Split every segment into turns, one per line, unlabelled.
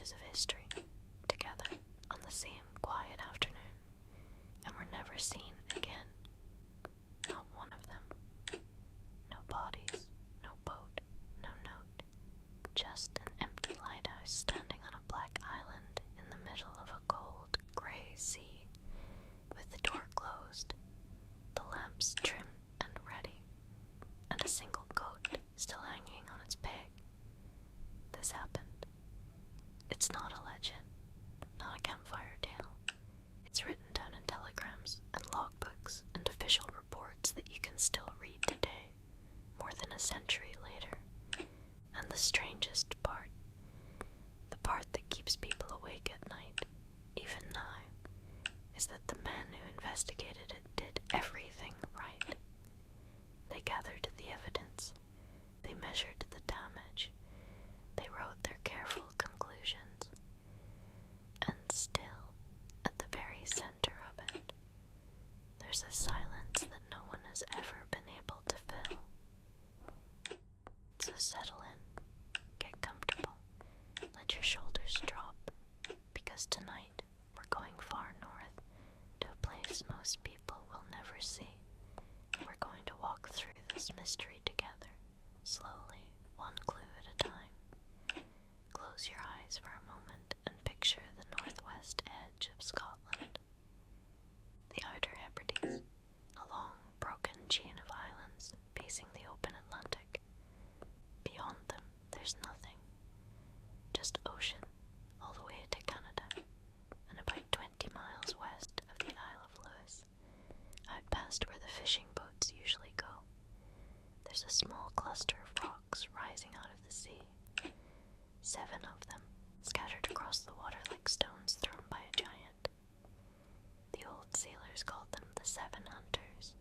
pages of history together on the same quiet afternoon, and were never seen again. Not one of them. No bodies, no boat, no note. Just an empty lighthouse standing on a black island in the middle of a cold, grey sea, with the door closed, the lamps trim and ready, and a single goat still hanging on its peg. This happened. It's not a legend, not a campfire tale. It's written down in telegrams and logbooks and official reports that you can still read today, more than a century later. And the strangest part, the part that keeps people awake at night, even now, is that the men who investigated it did everything right. They gathered the evidence, they measured the damage, they wrote their careful conclusions, and still, at the very center of it, there's a silence that no one has ever been able to fill. So settle in, get comfortable, let your shoulders drop, because tonight we're going far north to a place most people will never see. We're going to walk through this mystery together, slowly, one clue at a time. Close your eyes for a moment and picture the northwest edge of Scotland. The Outer Hebrides, a long, broken chain of islands facing the open Atlantic. Beyond them, there's nothing. Just ocean, all the way to Canada, and about 20 miles west of the Isle of Lewis, out past where the fishing boats usually go. There's a small cluster of rocks rising out of the sea. 7 of them, scattered across the water like stones thrown by a giant. The old sailors called them the 7 Hunters.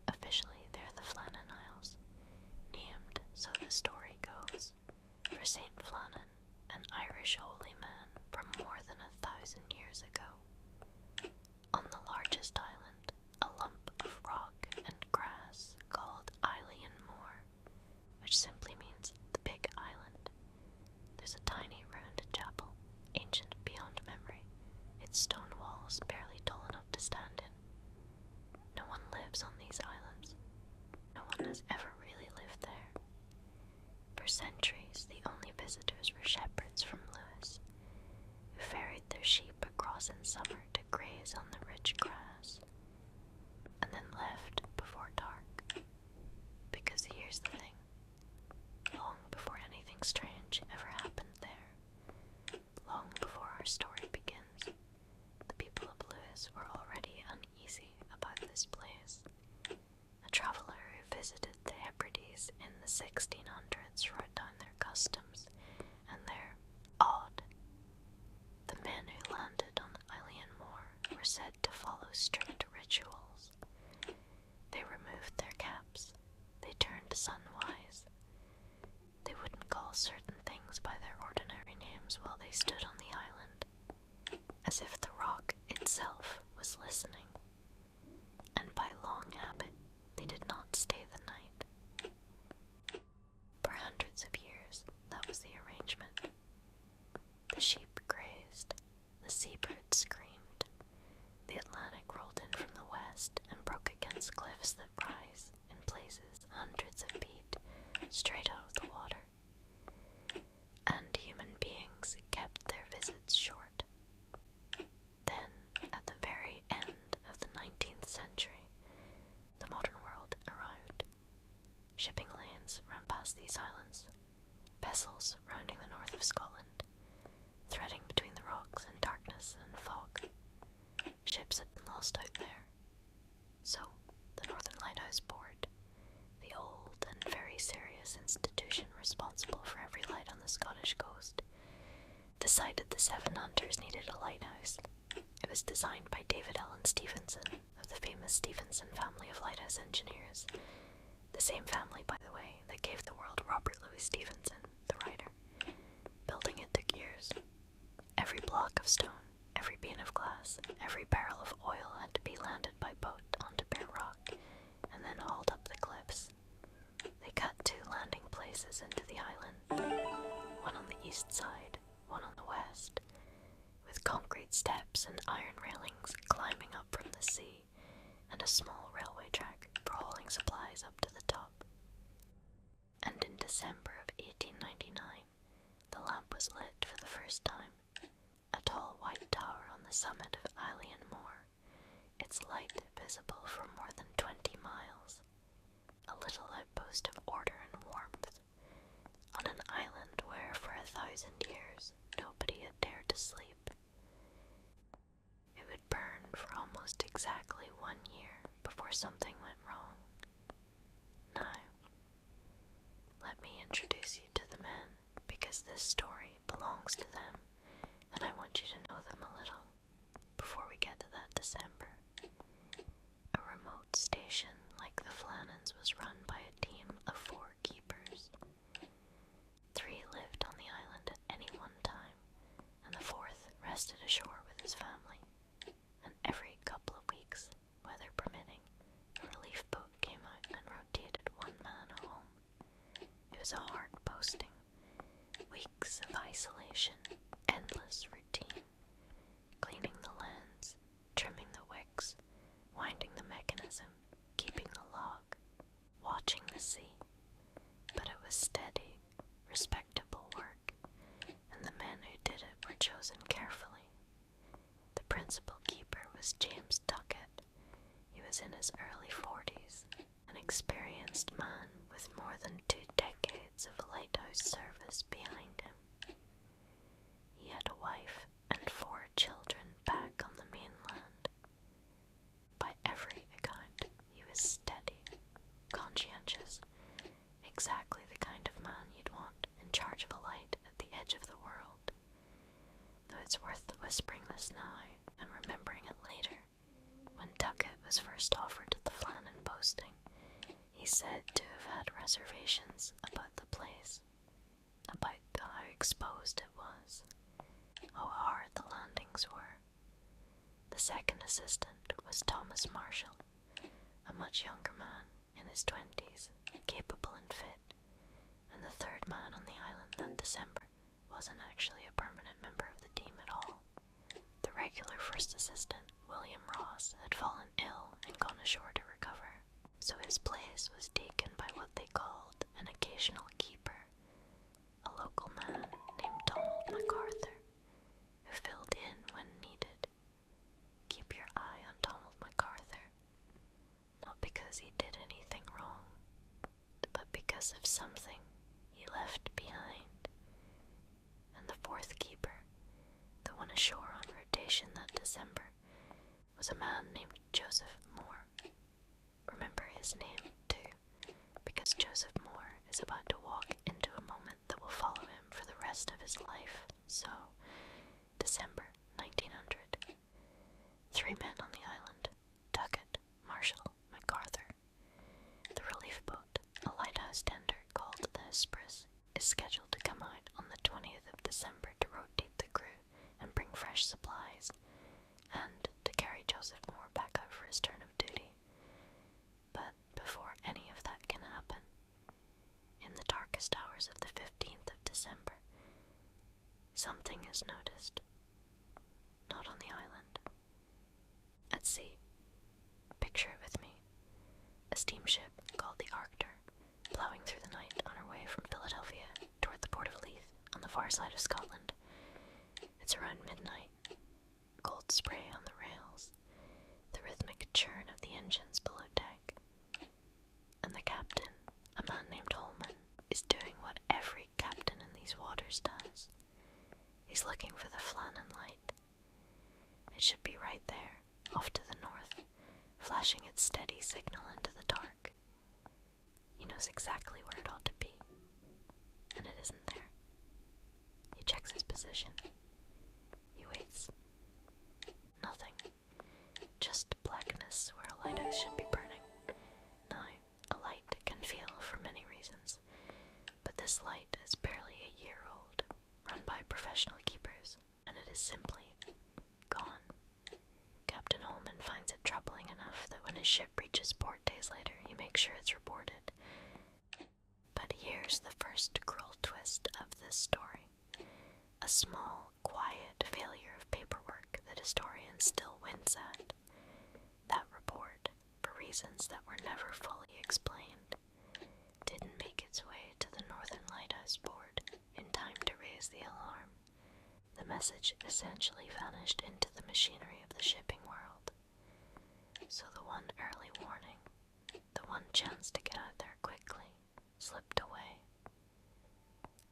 Officially, they're the Flannan Isles, named, so the story goes, for Saint Flannan, an Irish holy man from more than 1,000 years ago. On the largest island, a lump of rock and grass called Eilean Moor, which simply means the Big Island. There's a tiny ruined chapel, ancient beyond memory, its stone walls barely tall enough to stand in. No one lives on these islands. No one has ever really lived there. For centuries, the only visitors were shepherds from Lewis, who ferried their sheep across in summer to graze on the rich grass, and then left before dark. Because here's the thing, long before anything strange ever happened there, long before our story begins, the people of Lewis were already uneasy about this place. A traveller who visited the Hebrides in the 1600s wrote down their customs, and they're odd. The men who landed on Eilean Moor were said to follow strict rituals. They removed their caps, they turned sunwise. They wouldn't call certain things by their ordinary names while they stood on the island, as if the rock itself was listening. And by long habit, they did not stay the night. For hundreds of years, that was the arrangement. The sheep grazed, the seabirds screamed, the Atlantic rolled in from the west and broke against cliffs that rise, in places hundreds of feet, straight out of the water. And human beings kept their visits short. Then, at the very end of the 19th century, the modern world arrived. Shipping lanes ran past these islands, vessels rounding the north of Scotland, threading between the rocks in darkness and fog. Ships had been lost out there. So, the Northern Lighthouse Board, the old and very serious institution responsible for every light on the Scottish coast, decided the 7 Hunters needed a lighthouse. It was designed by David Allen Stevenson, of the famous Stevenson family of lighthouse engineers. The same family, by the way, that gave the world Robert Louis Stevenson, the writer. Building it took years. Every block of stone, every beam of glass, every barrel of oil had to be landed by boat onto bare rock, and then hauled up the cliffs. They cut 2 landing places into the island, one on the east side, one on the west. steps and iron railings climbing up from the sea, and a small railway track for hauling supplies up to the top. And in December of 1899, the lamp was lit for the first time. A tall white tower on the summit of Alien Moor, its light visible for more than 20 miles. A little outpost of order and warmth, on an island where for 1,000 years nobody had dared to sleep. It would burn for almost exactly 1 year before something went wrong. Now, let me introduce you to the men, because this story belongs to them, and I want you to know them a little before we get to that December. A remote station like the Flannans was run by a team of 4 keepers. 3 lived on the island at any one time, and the 4th rested ashore with his family. And every couple of weeks, weather permitting, a relief boat came out and rotated 1 man home. It was a hard posting. Weeks of isolation, endless routine, cleaning the lens, trimming the wicks, winding the mechanism, keeping the log, watching the sea. But it was steady, respectable work, and the men who did it were chosen carefully. The principal keeper was James Duckett. He was in his early 40s, an experienced man with more than 2 decades of lighthouse service behind him. He had a wife and 4 children back on the mainland. By every account, he was steady, conscientious, exactly the kind of man you'd want in charge of a light at the edge of the world. Though it's worth whispering this now and remembering it later. When Duckett was first offered the Flannan posting, he said to have had reservations about the place, about how exposed it was, how hard the landings were. The second assistant was Thomas Marshall, a much younger man in his 20s, capable and fit, and the 3rd man on the island that December wasn't actually a permanent member of the team at all. The regular first assistant, William Ross, had fallen ill and gone ashore to recover, so his place was taken by what they called an occasional keeper, a local man named Donald MacArthur, who filled in when needed. Keep your eye on Donald MacArthur, not because he did anything wrong, but because of something he left behind. And the 4th keeper, the one ashore on rotation that December, was a man named Joseph Moore. Remember his name, too, because Joseph Moore is about to walk into a moment that will follow him for the rest of his life. So, December 1900. 3 men on the island: Duckett, Marshall, MacArthur. The relief boat, a lighthouse tender called the Disappearance, is scheduled to come out on the 20th of December to rotate the crew and bring fresh supplies, and to carry Joseph Moore back out for his turn of duty. But before any of that can happen, in the darkest hours of the 15th of December, something is noticed. Not on the island. At sea. Picture it with me. A steamship called the Arctur, plowing through the night on her way from Philadelphia toward the port of Leith on the far side of Scotland. It's around midnight. Cold spray on the rails, the rhythmic churn of the engines below deck. And the captain, a man named Holman, is doing what every captain in these waters does. He's looking for the Flannan light. It should be right there, off to the north, flashing its steady signal into the dark. He knows exactly where it ought to be, and it isn't there. He checks his position. He waits. Nothing. Just blackness where a lighthouse should be burning. Now, a light can fail for many reasons, but this light is barely a year old, run by professional keepers, and it is simply gone. Captain Holman finds it troubling enough that when his ship reaches port days later, he makes sure it's reported. But here's the first cruel twist of this story. A small, quiet failure of paperwork historians still wince at. That report, for reasons that were never fully explained, didn't make its way to the Northern Lighthouse Board in time to raise the alarm. The message essentially vanished into the machinery of the shipping world. So the one early warning, the one chance to get out there quickly, slipped away.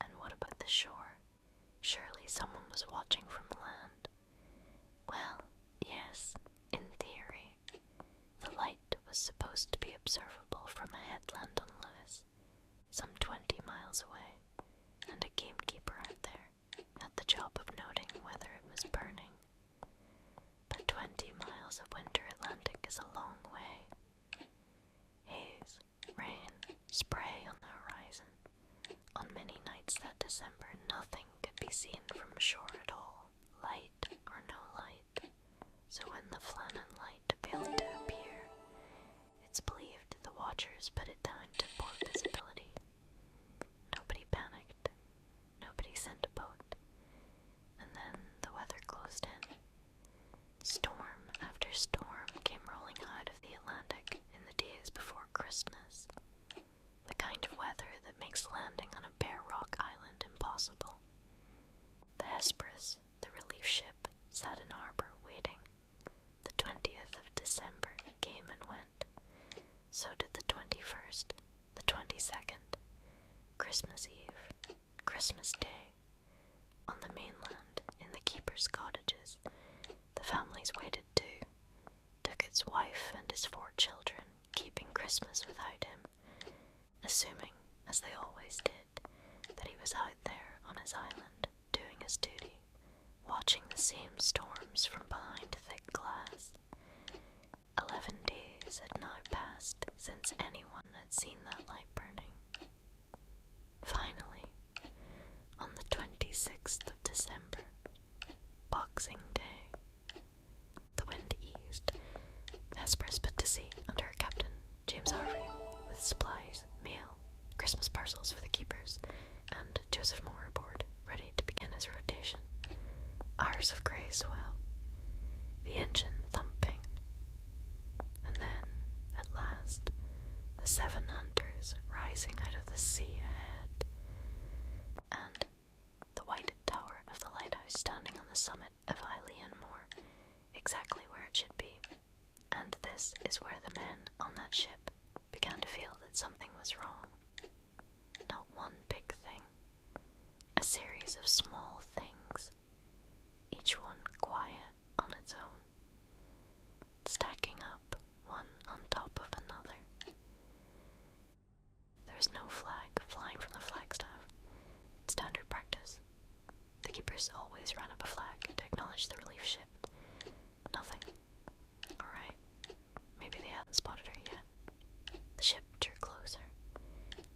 And what about the shore? Surely someone was watching from land. Well, yes, in theory. The light was supposed to be observable from a headland on Lewis, some 20 miles away, and a gamekeeper out there had the job of noting whether it was burning. But 20 miles of winter Atlantic is a long way. Haze, rain, spray on the horizon. On many nights that December, nothing could be seen from shore at all, light or no light. So when the Flannan light failed to appear, it's believed the watchers put it down to poor visibility. Nobody panicked. Nobody sent a boat. And then the weather closed in. Storm after storm came rolling out of the Atlantic in the days before Christmas. The kind of weather that makes landing on a bare rock island impossible. The Hesperus, the relief ship, sat in harbor waiting. The 20th of December came and went. So did the 21st, the 22nd, Christmas Eve, Christmas Day. On the mainland, in the keeper's cottages, the families waited too. Took its wife and his 4 children, keeping Christmas without him, assuming, as they always did, that he was out there on his island, doing his duty, watching the same storms from behind thick glass. 11 days had now passed since anyone had seen that light burning. Finally, on the 26th of December, Boxing Day, the wind eased. Hesperus put to sea under her captain, James Harvey, with supplies, mail, Christmas parcels for the keepers, and Joseph Moore aboard, ready to begin his rotation. Hours of grey swell, the engine thumping, and then, at last, the 7 hunters rising out of the sea ahead, and the white tower of the lighthouse standing on the summit of Eilean Moor, exactly where it should be. And this is where the men on that ship began to feel that something was wrong. Not one big thing, a series of small things, each one quiet on its own, stacking up one on top of another. There was no flag flying from the flagstaff. Standard practice. The keepers always ran up a flag to acknowledge the relief ship. Nothing. Alright. Maybe they hadn't spotted her yet. The ship drew closer.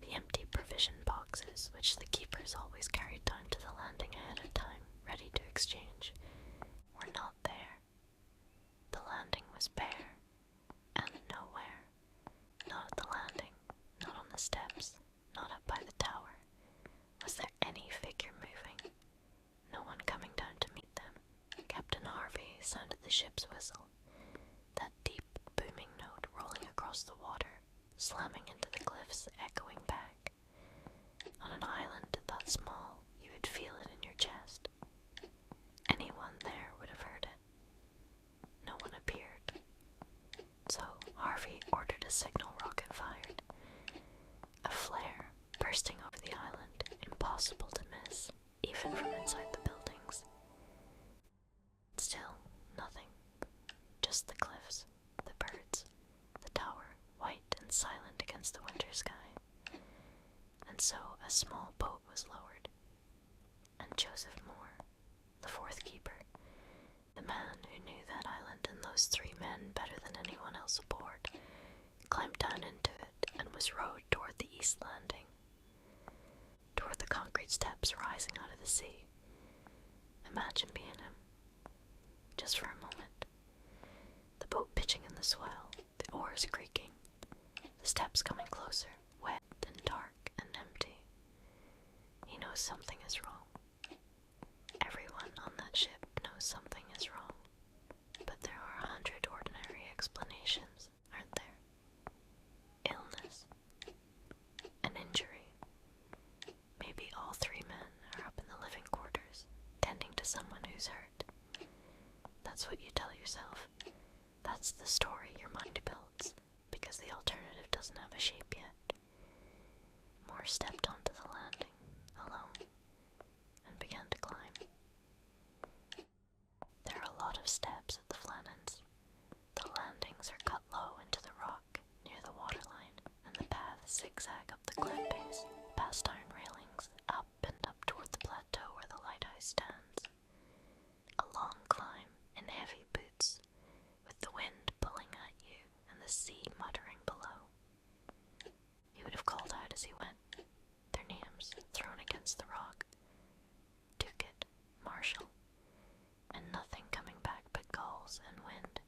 The empty provision boxes, which the keepers always carried down to the landing ahead of time, ready to exchange, were not there. The landing was bare, and nowhere. Not at the landing, not on the steps, not up by the tower. Was there any figure moving? No one coming down to meet them. Captain Harvey sounded the ship's whistle, that deep, booming note rolling across the water, slamming into the cliffs, echoing back. On an island that small, you would feel it in your chest. Anyone there would have heard it. No one appeared. So Harvey ordered a signal rocket fired. A flare bursting over the island, impossible to miss, even from inside the buildings. Still, nothing. Just the cliffs, the birds, the tower, white and silent against the winter sky. And so a small boat was lowered, and Joseph Moore, the 4th keeper, the man who knew that island and those 3 men better than anyone else aboard, climbed down into it and was rowed toward the east landing, toward the concrete steps rising out of the sea. Imagine being him, just for a moment. The boat pitching in the swell, the oars creaking, the steps coming closer, wet and dark and empty. He knows something is wrong. Everyone on that ship knows something is wrong. That's what you tell yourself. That's the story your mind builds, because the alternative doesn't have a shape yet. Moore stepped onto the landing, alone, and began to climb. There are a lot of steps at the Flannans. The landings are cut low into the rock near the waterline, and the paths zigzag up the cliff face, past iron railings, up and up toward the plateau where the lighthouse stands. A long climb in heavy boots, with the wind pulling at you and the sea muttering below. He would have called out as he went, their names thrown against the rock. Ducat, Marshall, and nothing coming back but gulls and wind.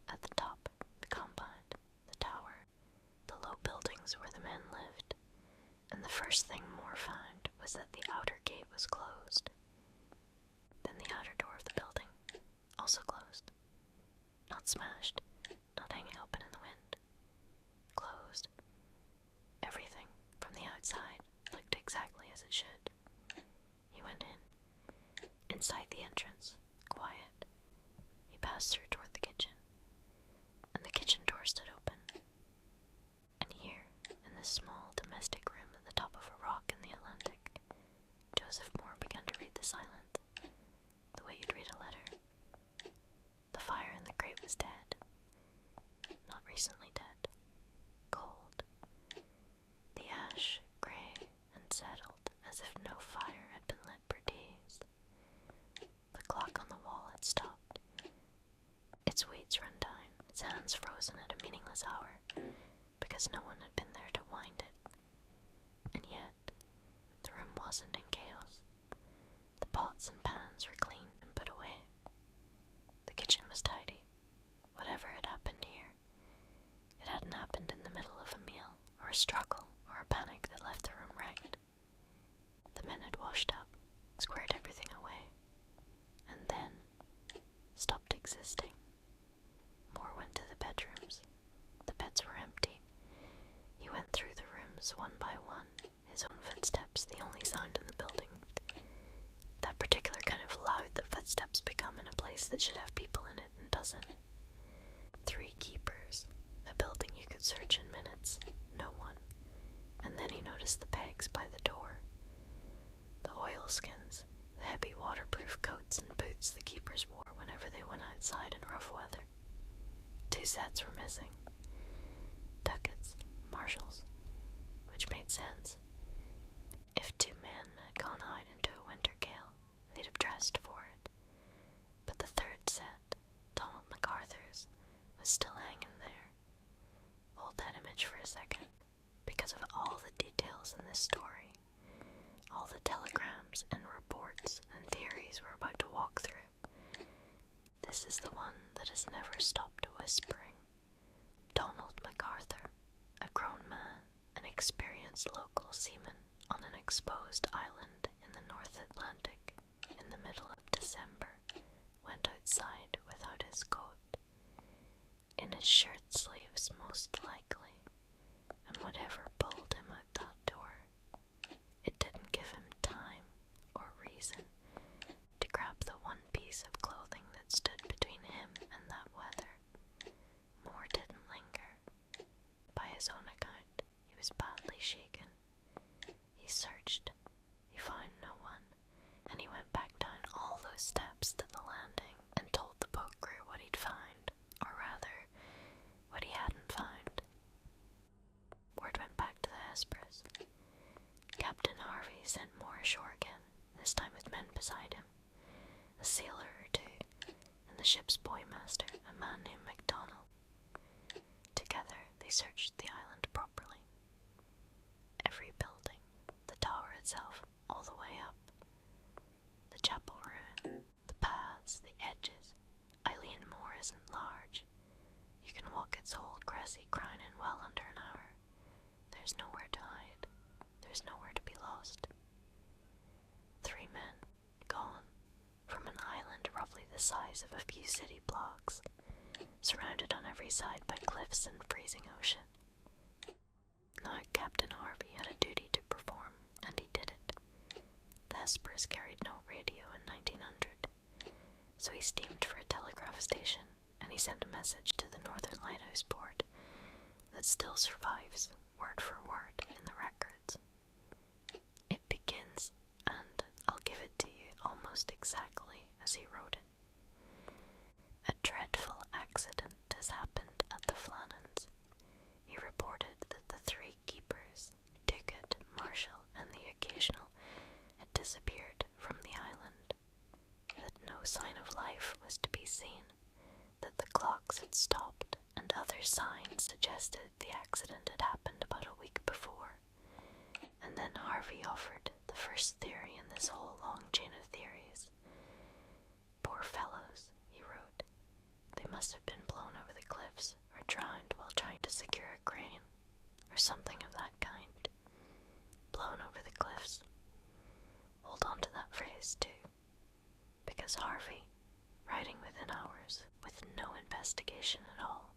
At the top, the compound, the tower, the low buildings where the men lived, and the first thing Moore found was that the outer gate was closed. Then the outer door of the building, also closed. Not smashed, not hanging open in the wind. Closed. Everything, from the outside, looked exactly as it should. He went in. Inside the entrance, quiet. He passed through toward the kitchen, and the kitchen door stood open. And here, in this small domestic room at the top of a rock in the Atlantic, Joseph Moore began to read the silence, the way you'd read a letter. The fire in the grate was dead. Not recently dead. Cold. The ash, grey and settled, as if no fire had been lit for days. The clock on the wall had stopped. Its weights run down, its hands frozen at a meaningless hour, because no one had been there to wind it. And yet, the room wasn't in chaos. The pots and pans were cleaned and put away. The kitchen was tidy. Whatever had happened here, it hadn't happened in the middle of a meal, or a struggle, or a panic that left the room wrecked. The men had washed up, squared everything away, and then stopped existing. Moore went to the bedrooms. The beds were empty. He went through the rooms one by one, his own footsteps the only sound in the building. That particular kind of loud that footsteps become in a place that should have people in it and doesn't. 3 keepers, a building you could search in minutes, no one. And then he noticed the pegs by the door. The oilskins, the heavy waterproof coats and boots the keepers wore whenever they went outside in rough weather. 2 sets were missing. Ducats, Marshalls, which made sense. If 2 men had gone out into a winter gale, they'd have dressed for it. But the 3rd set, Donald MacArthur's, was still hanging there. Hold that image for a second, because of all the details in this story, all the telegrams and reports and theories we're about to walk through. This is the one that has never stopped whispering. Donald MacArthur, a grown man, an experienced local seaman on an exposed island in the North Atlantic in the middle of December, went outside without his coat, in his shirt sleeves most likely, and whatever pulled him out that door, it didn't give him time or reason to grab the one piece of clothing that stood between him and that weather. Moore didn't linger. By his own account, he was badly shaken. He searched. He found no one, and he went back down all those steps to the landing and told the boat crew what he'd found, or rather, what he hadn't found. Word went back to the Hesperus. Captain Harvey sent Moore ashore again, this time with men beside him, a sailor or 2, and the ship's boymaster, a man named MacDonald. Together they searched the island properly. Every building, the tower itself, all the way up. The chapel ruin, the paths, the edges. Eileen Moor isn't large. You can walk its whole grassy crown in well under an hour. There's nowhere to hide. There's nowhere to be lost. 3 men, gone, from an island roughly the size of a few city blocks, surrounded on every side by cliffs and freezing ocean. Now Captain Harvey had a duty to perform, and he did it. The Hesperus carried no radio in 1900, so he steamed for a telegraph station, and he sent a message to the Northern Lighthouse board that still survives, word for word, in the records. It begins, and I'll give it to you almost exactly as he wrote it. A dreadful accident has happened at the Flannans. He reported that the three keepers, Ducat, Marshall, and the Occasional, had disappeared from the island, that no sign of life was to be seen, that the clocks had stopped, and other signs suggested the accident had happened about a week before. And then Harvey offered the first theory in this whole long chain of theories. Poor fellows, he wrote. They must have been blown over the cliffs, or drowned while trying to secure a crane, or something of that kind. Blown over the cliffs. Hold on to that phrase, too, because Harvey, writing within hours, with no investigation at all,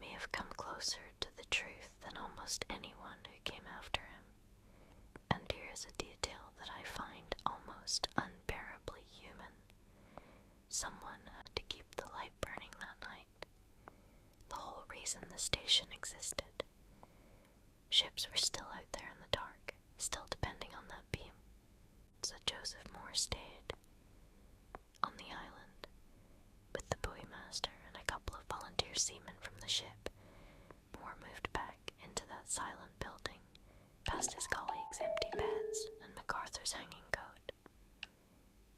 may have come closer to the truth than almost anyone who came after him. And here is a detail that I find almost unbearably human. Someone had to keep the light burning that night. The whole reason the station existed. Ships were still out there in the dark, still depending on that beam. So Joseph Moore stayed on the island with the buoy master and a couple of volunteer seamen from the ship. Moore moved back into that silent building, past his colleagues' empty beds and MacArthur's hanging coat.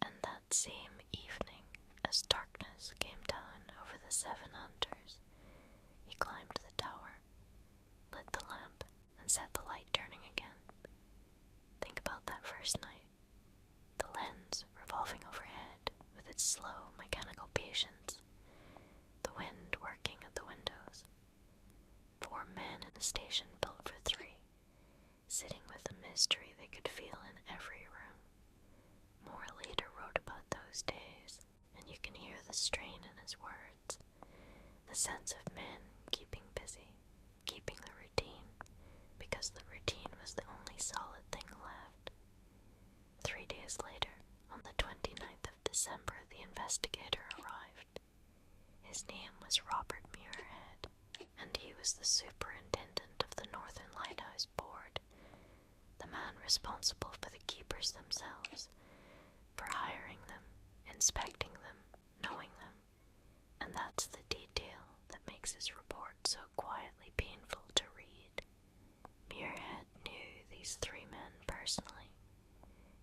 And that same evening, as darkness came down over the 7 hunters, he climbed the tower, lit the lamp, and set the light turning again. Think about that first night. The lens revolving overhead with its slow mechanical patience, the wind working at the windows. 4 men in a station built for 3, sitting with the mystery they could feel in every room. Moore later wrote about those days, and you can hear the strain in his words, the sense of men keeping busy, keeping the routine, because the routine was the only solid thing left. 3 days later, on the 29th of December, the investigator arrived. His name was Robert Muirhead, and he was the superintendent of the Northern Lighthouse board, the man responsible for the keepers themselves, for hiring them, inspecting them, knowing them. And that's the detail that makes his report so quietly painful to read. Muirhead knew these 3 men personally.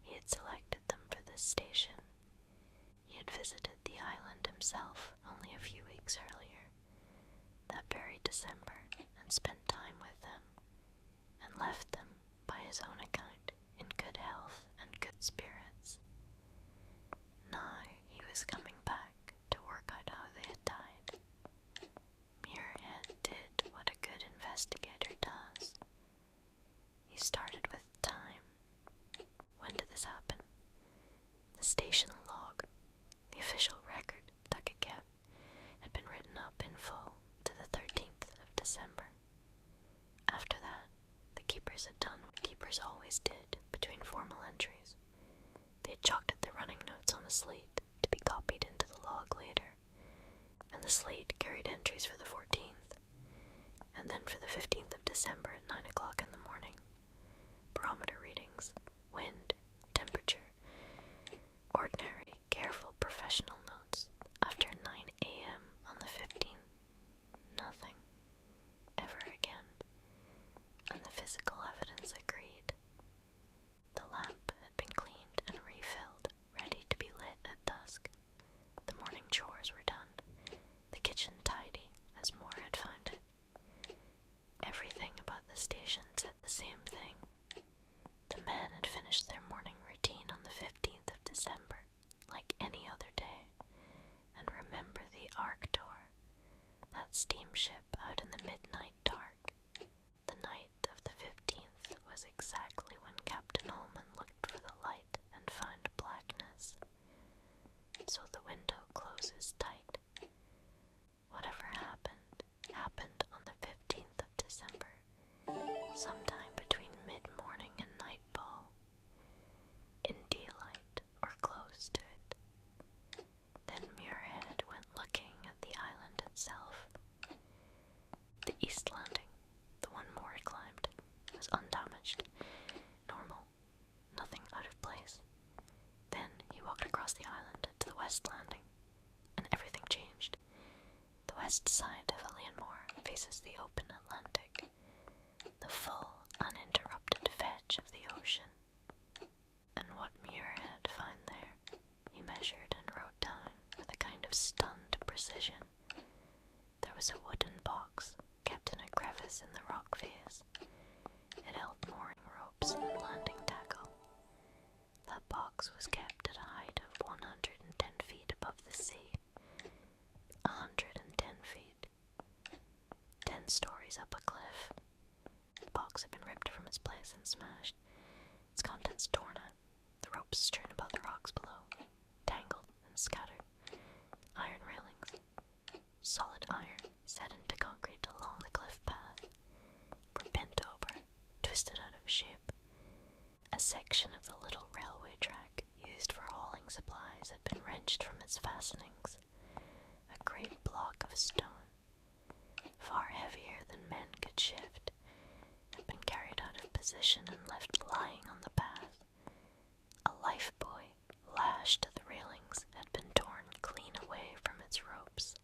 He had selected them for this station. He had visited the island himself only a few weeks earlier, that very December, and spent time with them, and left them, by his own account, in good health and good spirits. Now he was coming back to work out how they had died. Muirhead did what a good investigator does. He started with time. When did this happen? The station log, the official record Ducat kept, had been written up in full to the 13th of December. After that, the keepers had done what keepers always did between formal entries. They had chalked the running notes on a slate to be copied into the log later, and the slate carried entries for the 14th, and then for the 15th of December at 9 o'clock in the morning. Barometer readings, wind, temperature, ordinary, careful professional notes. After 9 a.m. on the 15th, nothing. Ever again. And the physical evidence agreed. The lamp had been cleaned and refilled, ready to be lit at dusk. The morning chores were done, the kitchen tidy, as Moore had found it. Everything about the station said the same thing. The men had finished their morning routine on the 15th of December, like any other day. And remember the Arctur, that steamship out in the midnight dark. The night of the 15th was exactly when Captain Holman looked for the light and found blackness. So the window closes tight. Whatever happened, happened on the 15th of December, sometime between mid-morning and nightfall, in daylight or close to it. Then across the island to the west landing, and everything changed. The west side of Alienmore faces the open Atlantic, the full, uninterrupted fetch of the ocean. And what Muirhead found there, he measured and wrote down with a kind of stunned precision. There was a wooden box kept in a crevice in the rock face. It held mooring ropes and landing tackle. That box was kept at a height of 110 feet above the sea. 110 feet. 10 stories up a cliff. The box had been ripped from its place and smashed, its contents torn out, the ropes strewn about the rocks below, tangled and scattered. Iron railings, solid iron, set into concrete along the cliff path, were bent over, twisted out of shape. A section of the little railway track used for hauling supplies had been wrenched from its fastenings. A great block of stone, far heavier than men could shift, had been carried out of position and left lying on the path. A lifebuoy, lashed to the railings, had been torn clean away from its ropes,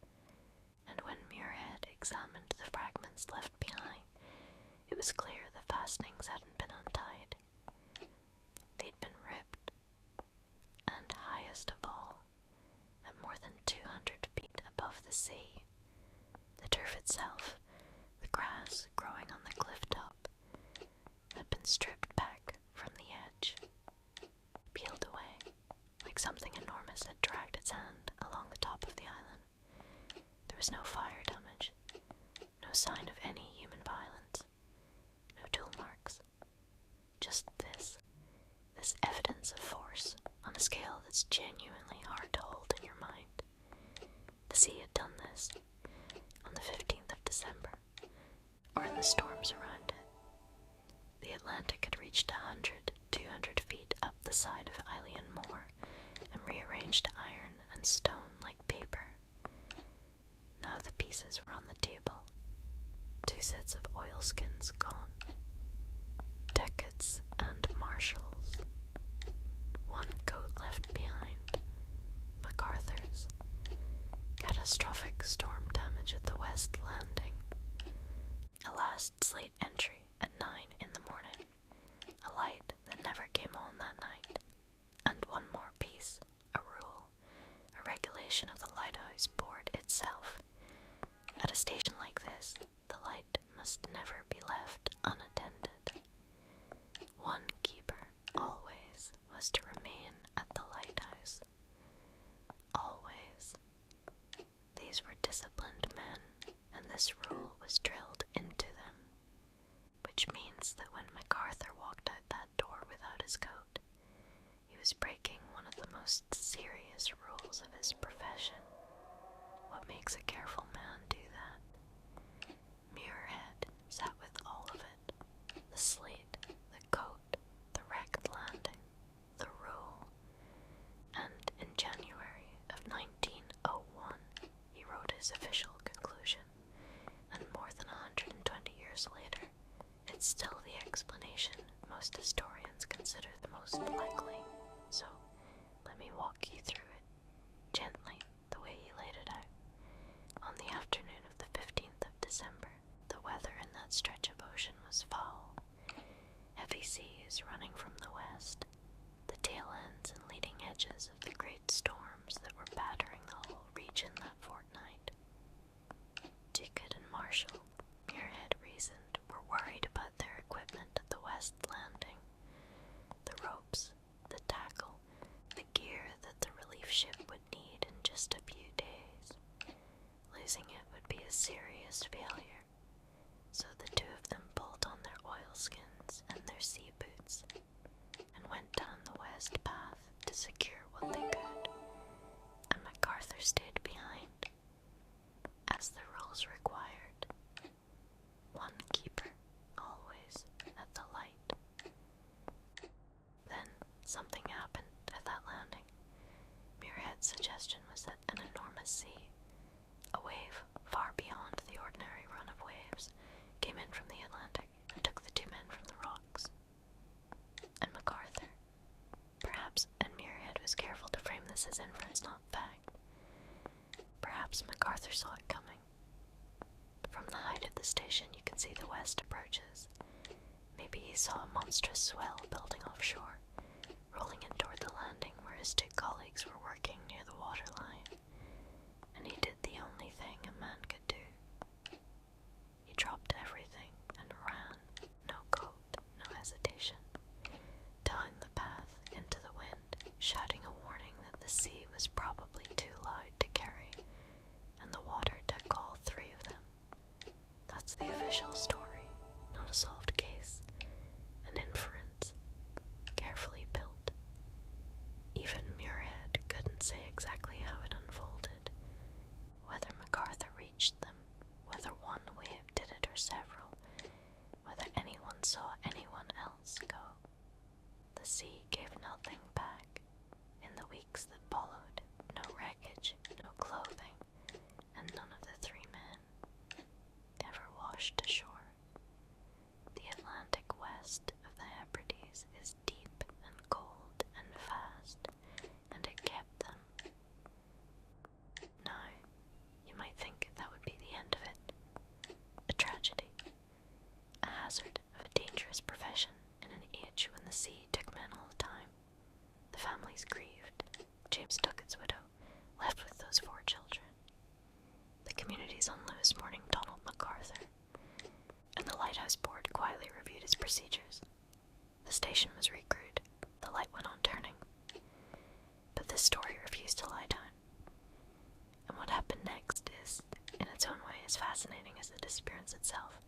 and when Muirhead examined the fragments left behind, it was clear the fastenings hadn't been untied. They'd been ripped, and highest of all, at more than 200 feet above the sea, the turf itself, the grass growing on the cliff top, had been stripped back from the edge, peeled away, like something enormous had dragged its hand along the top of the island. There was no fire damage, no sign of any human violence, no tool marks, just this evidence of force on a scale that's genuinely hard to hold in your mind. The sea had done this on the 15th of December, or in the storms around it. The Atlantic had reached 100, 200 feet up the side of Eilean Moor and rearranged iron and stone like paper. Now the pieces were on the table. 2 sets of oilskins gone. Decades and Marshalls. 1 coat left behind. MacArthur's. Catastrophic storm damage at the West Landing. A last slate entry at 9 in the morning. A light that never came on that night. And 1 more piece. A rule. A regulation of the Lighthouse board itself. At a station like this, the light must never be left unattended. 1 keeper, always, was to remain at the lighthouse. Always. These were disciplined men, and this rule was drilled into them. Which means that when MacArthur walked out that door without his coat, he was breaking one of the most serious rules of his profession. What makes a careful man do that? Muirhead sat with all of it. The slate, the coat, the wrecked landing, the rule. And in January of 1901, he wrote his official conclusion. And more than 120 years later, it's still the explanation most historians consider the most likely. So, let me walk you through it, gently, the way he laid it out. On the afternoon of the 15th of December, the weather in that stretch of ocean was foul. Heavy seas running from the west, the tail ends and leading edges of the great storms that were battering the whole region that fortnight. Ducat and Marshall, Muirhead reasoned, were worried about their equipment at the West Landing. The ropes, the tackle, the gear that the relief ship would need in just a few days. Losing it would be a serious failure, so the 2 of them pulled on their oilskins and their sea boots, and went down the west path to secure what they could, and MacArthur stayed behind, as the rules required. 1 keeper, always, at the light. Then something happened at that landing. Muirhead's suggestion was that an enormous sea, a wave far beyond the ordinary run of waves, came in from the Atlantic and took the 2 men from the rocks. And MacArthur, perhaps, and Muirhead was careful to frame the this as inference, not fact. Perhaps MacArthur saw it coming. From the height of the station you can see the west approaches. Maybe he saw a monstrous swell building offshore, rolling in toward the landing where his two colleagues were working near the waterline. And he did the only thing a man could do. He dropped everything and ran, no coat, no hesitation, towing the path into the wind, shouting a warning that the sea was probably too loud to carry, and the water took all three of them. That's the official story, not a solved case, an inference, carefully built. Even Muirhead couldn't say exactly how it unfolded, whether MacArthur reached them, whether one wave did it or several, whether anyone saw anyone else go. The sea gave nothing back. In the weeks that followed, no wreckage, no clothing, and none of the three men ever washed ashore. The Atlantic west of the Hebrides is deep and cold and fast, and it kept them. Now, you might think that would be the end of it. A tragedy. A hazard of a dangerous profession in an age when the sea took men all the time. The families grieved. James Duckett's widow, left with those 4 children. The communities on Lewis mourning Donald MacArthur. And the Lighthouse board quietly reviewed its procedures. The station was recrewed. The light went on turning. But this story refused to lie down. And what happened next is, in its own way, as fascinating as the disappearance itself,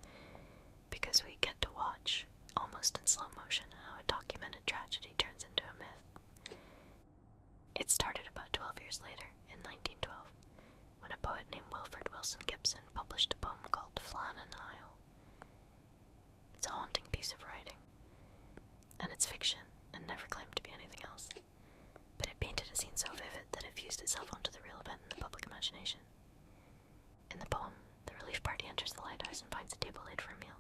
because we get to watch, almost in slow motion, how a documented tragedy turns into a myth. It started about 12 years later, in 1912, when a poet named Wilfred Wilson Gibson published a poem called Flannan Isles. It's a haunting piece of writing, and it's fiction, and never claimed to be anything else. But it painted a scene so vivid that it fused itself onto the real event in the public imagination. In the poem, the relief party enters the lighthouse and finds a table laid for a meal,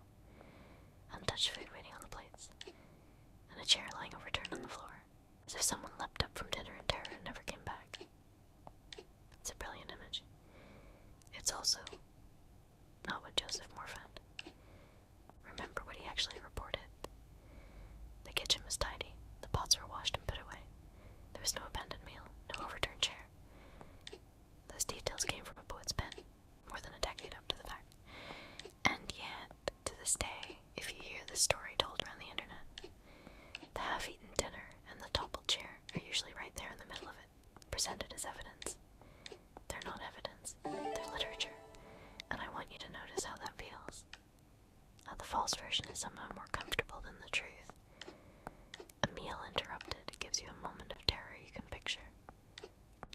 untouched food waiting on the plates, and a chair lying overturned on the floor, as if someone leapt up from dinner in terror and never came back. It's a brilliant image. It's also not what Joseph Moore found. Remember what he actually reported. The kitchen was tidy, the pots were washed and put away. There was no abandoned meal, no overturned chair. Those details came from a poet's pen, more than a decade after the fact. And yet, to this day, if you hear this story told around the internet, the half-eaten dinner and the toppled chair are usually right there in the middle of it, presented as evidence. They're not evidence, they're literature, and I want you to notice how that feels. How the false version is somehow more comfortable than the truth. A meal interrupted gives you a moment of terror you can picture.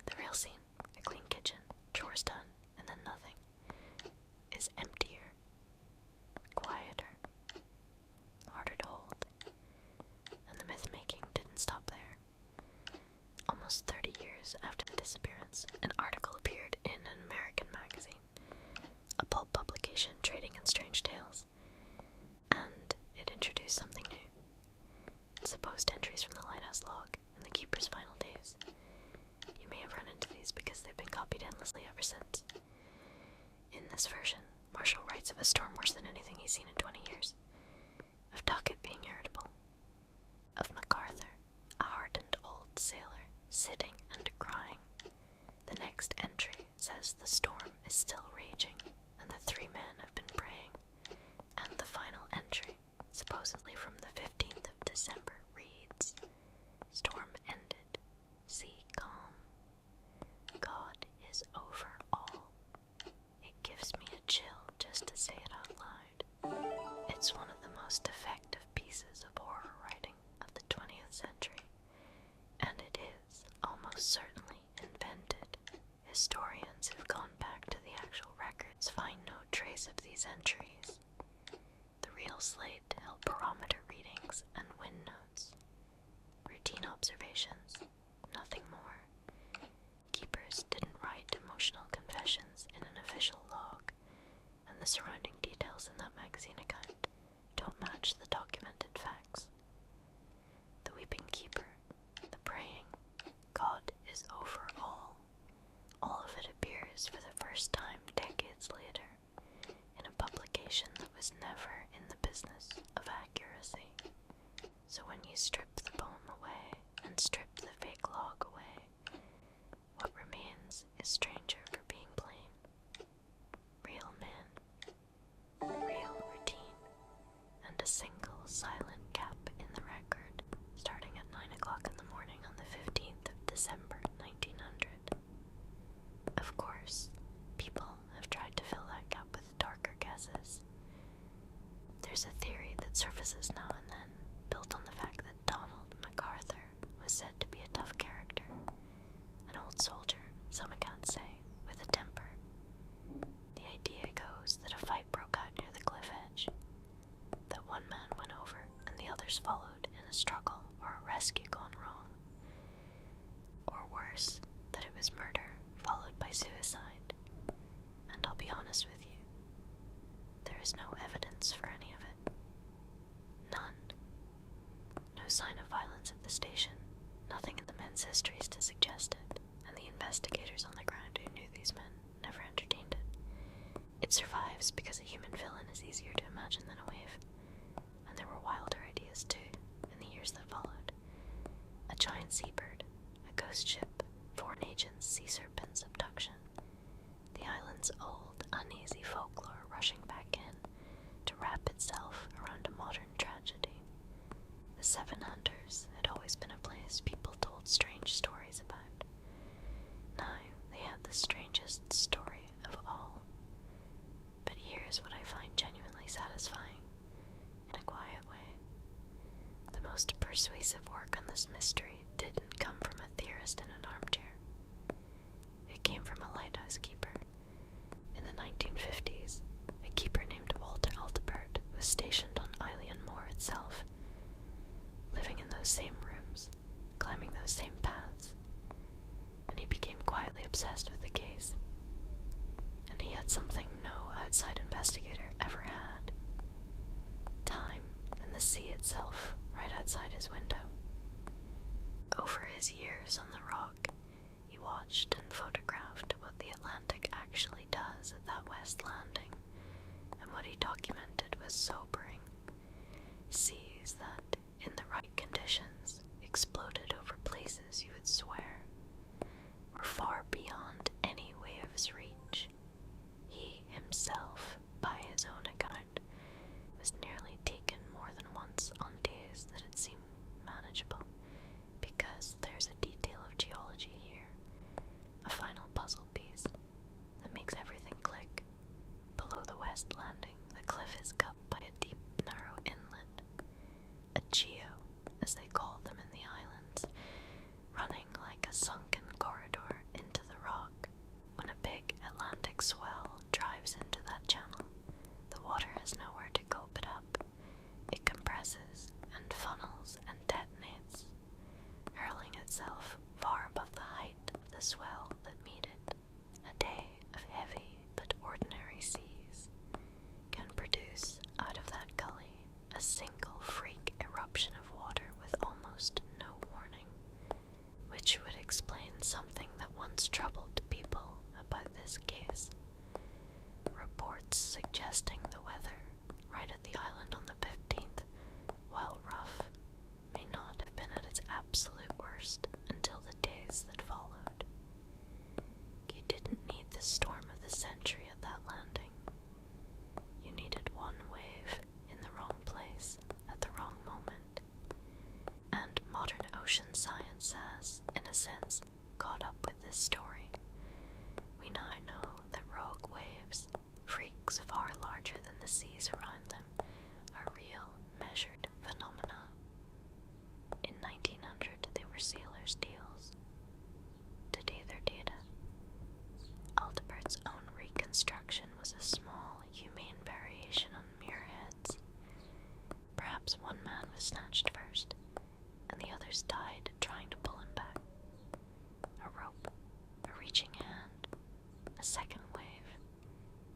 The real scene, a clean kitchen, chores done, and then nothing, is emptier, quieter, harder to hold. And the myth-making didn't stop there. Almost 30 years after the disappearance, an article appeared in an American magazine, a pulp publication trading in strange tales, and it introduced something new. Supposed entries from the lighthouse log in the keeper's final days. You may have run into these because they've been copied endlessly ever since. In this version, Marshall writes of a storm worse than anything he's seen in 20 years, of Duckett being irritable, of MacArthur, a hardened old sailor, sitting and crying. The next entry says the storm is still raging, and the 3 men have been praying. And the final entry, supposedly from the 15th of December, reads, "Storm ended, sea calm. God is over all." It gives me a chill just to say it out loud. It's one of the most effective pieces of horror writing of the 20th century, and it is almost certainly invented. Historians who've gone back to the actual records find no trace of these entries. The real slate held barometer readings and wind notes. Routine observations, nothing more. Keepers didn't write emotional confessions in an official log, and the surrounding details in that magazine account don't match the documented facts. The weeping keeper, the praying, God is over you strip the bone away and strip the fake log away, what remains is stranger for being plain. Real man, real routine, and a single silent gap in the record, starting at 9 o'clock in the morning on the 15th of December, 1900. Of course, people have tried to fill that gap with darker guesses. There's a theory that surfaces now and then, built on the fact that Donald MacArthur was said to be a tough character, an old soldier, some accounts say, with a temper. The idea goes that a fight broke out near the cliff edge, that one man went over and the others followed in a struggle or a rescue gone wrong. Or worse, that it was murder followed by suicide. And I'll be honest with you, there is no evidence for any of it. None. No sign of violence at the station, nothing in the men's histories to suggest it, and the investigators on the ground who knew these men never entertained it. It survives because a human villain is easier to imagine than a wave, and there were wilder ideas too, in the years that followed. A giant seabird, a ghost ship, foreign agents, sea serpents, abduction. The island's old, uneasy folklore rushing back in to wrap itself around a modern tragedy. The Seven Hunters had always been a place people told strange stories about. Now they had the strangest story of all. But here's what I find genuinely satisfying, in a quiet way. The most persuasive work on this mystery didn't come from a theorist in an armchair. It came from a lighthouse keeper. In the 1950s, a keeper named Walter Altebert was stationed on Eilean Moor itself, living in those same rooms, climbing those same paths, and he became quietly obsessed with the case. And he had something no outside investigator ever had: time and the sea itself right outside his window. Over his years on the rock, he watched and photographed what the Atlantic actually does at that West Landing, and what he documented was sobering. Seas that, in the right conditions, exploded over places you would swear were far beyond any wave's reach. He himself, by his own account, was nearly taken more than once on days that had seemed manageable, because there's a detail of geology here, a final puzzle piece that makes everything click. Below the West Landing, the cliff is cut by a deep, narrow inlet, a geo, as they call them in the islands, running like a sunken corridor into the rock. When a big Atlantic swell drives into that channel, the water has nowhere to gulp it up. It compresses and funnels and detonates, hurling itself far above the height of the swell that meet it. A day of heavy but ordinary seas can produce out of that gully a single freak eruption of water with almost no warning, which would explain something that once troubled people about this case. Reports suggesting the weather right at the island on the 15th, while rough, may not have been at its absolute worst until the days that followed. You didn't need the storm of the century at that landing. You needed one wave in the wrong place at the wrong moment. And modern ocean science has, in a sense, caught up with this story. We now know that rogue waves, freaks far larger than the seas around them, are real, measured phenomena. In 1900, they were sailors' deals. Today they're data. Aldebert's own reconstruction was a small, humane variation on muirheads. Perhaps one man was snatched first, and the others died trying to pull him back. A rope, a reaching hand, a second wave.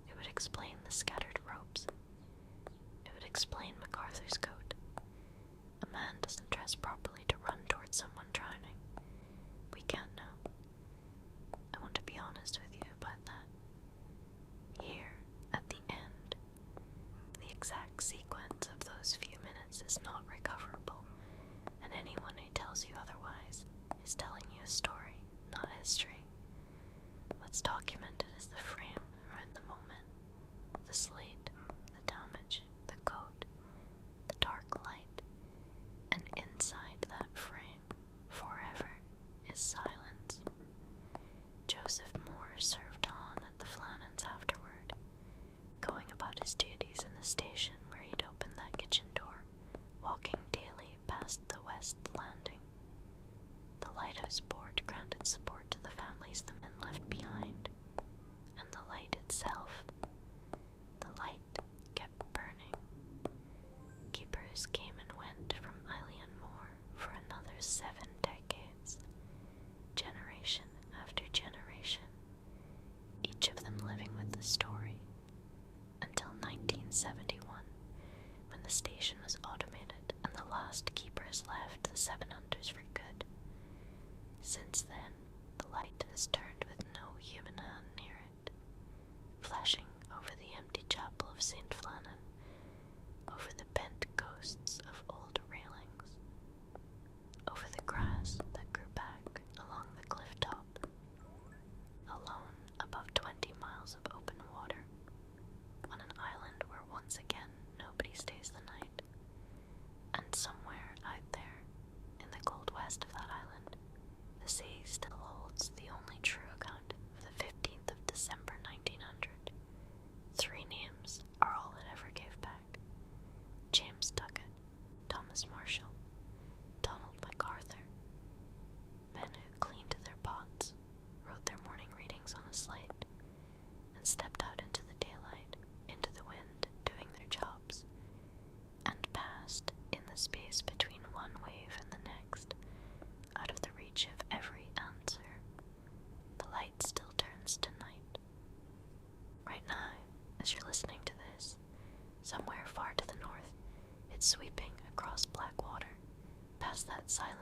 It would explain the scattered ropes, history. What's documented is the frame or in the moment, the slate, the damage, the code, the dark light, and inside that frame, forever, is silence. Joseph Moore served on at the Flannans afterward, going about his duties in the station where he'd opened that kitchen door, walking daily past the west landing. The Lighthouse board granted support to the families the men left behind, and the light itself, the light kept burning. Keepers came and went from Eilean Moor for another 7 decades, generation after generation, each of them living with the story, until 1971, when the station was automated and the last keepers left the Seven Hunters for good. Since then, the light has turned with no human hand near it, flashing over the empty chapel of St. Flannan, over the bent ghosts of old railings, over the grass that grew back along the cliff top, alone above 20 miles of open water, on an island where once again nobody stays the night, and somewhere out there, in the cold west of that island, the sea still holds the only true account of the 15th of December 1900. 3 names are all it ever gave back: James Duckett, Thomas Marshall, Donald MacArthur. Men who cleaned their pots, wrote their morning readings on a slate, and stepped out into the daylight, into the wind, doing their jobs, and passed in the space between one wave and the next, out of the reach of every answer. The light still turns to night. Right now, as you're listening to this, somewhere far to the north, it's sweeping across black water, past that silent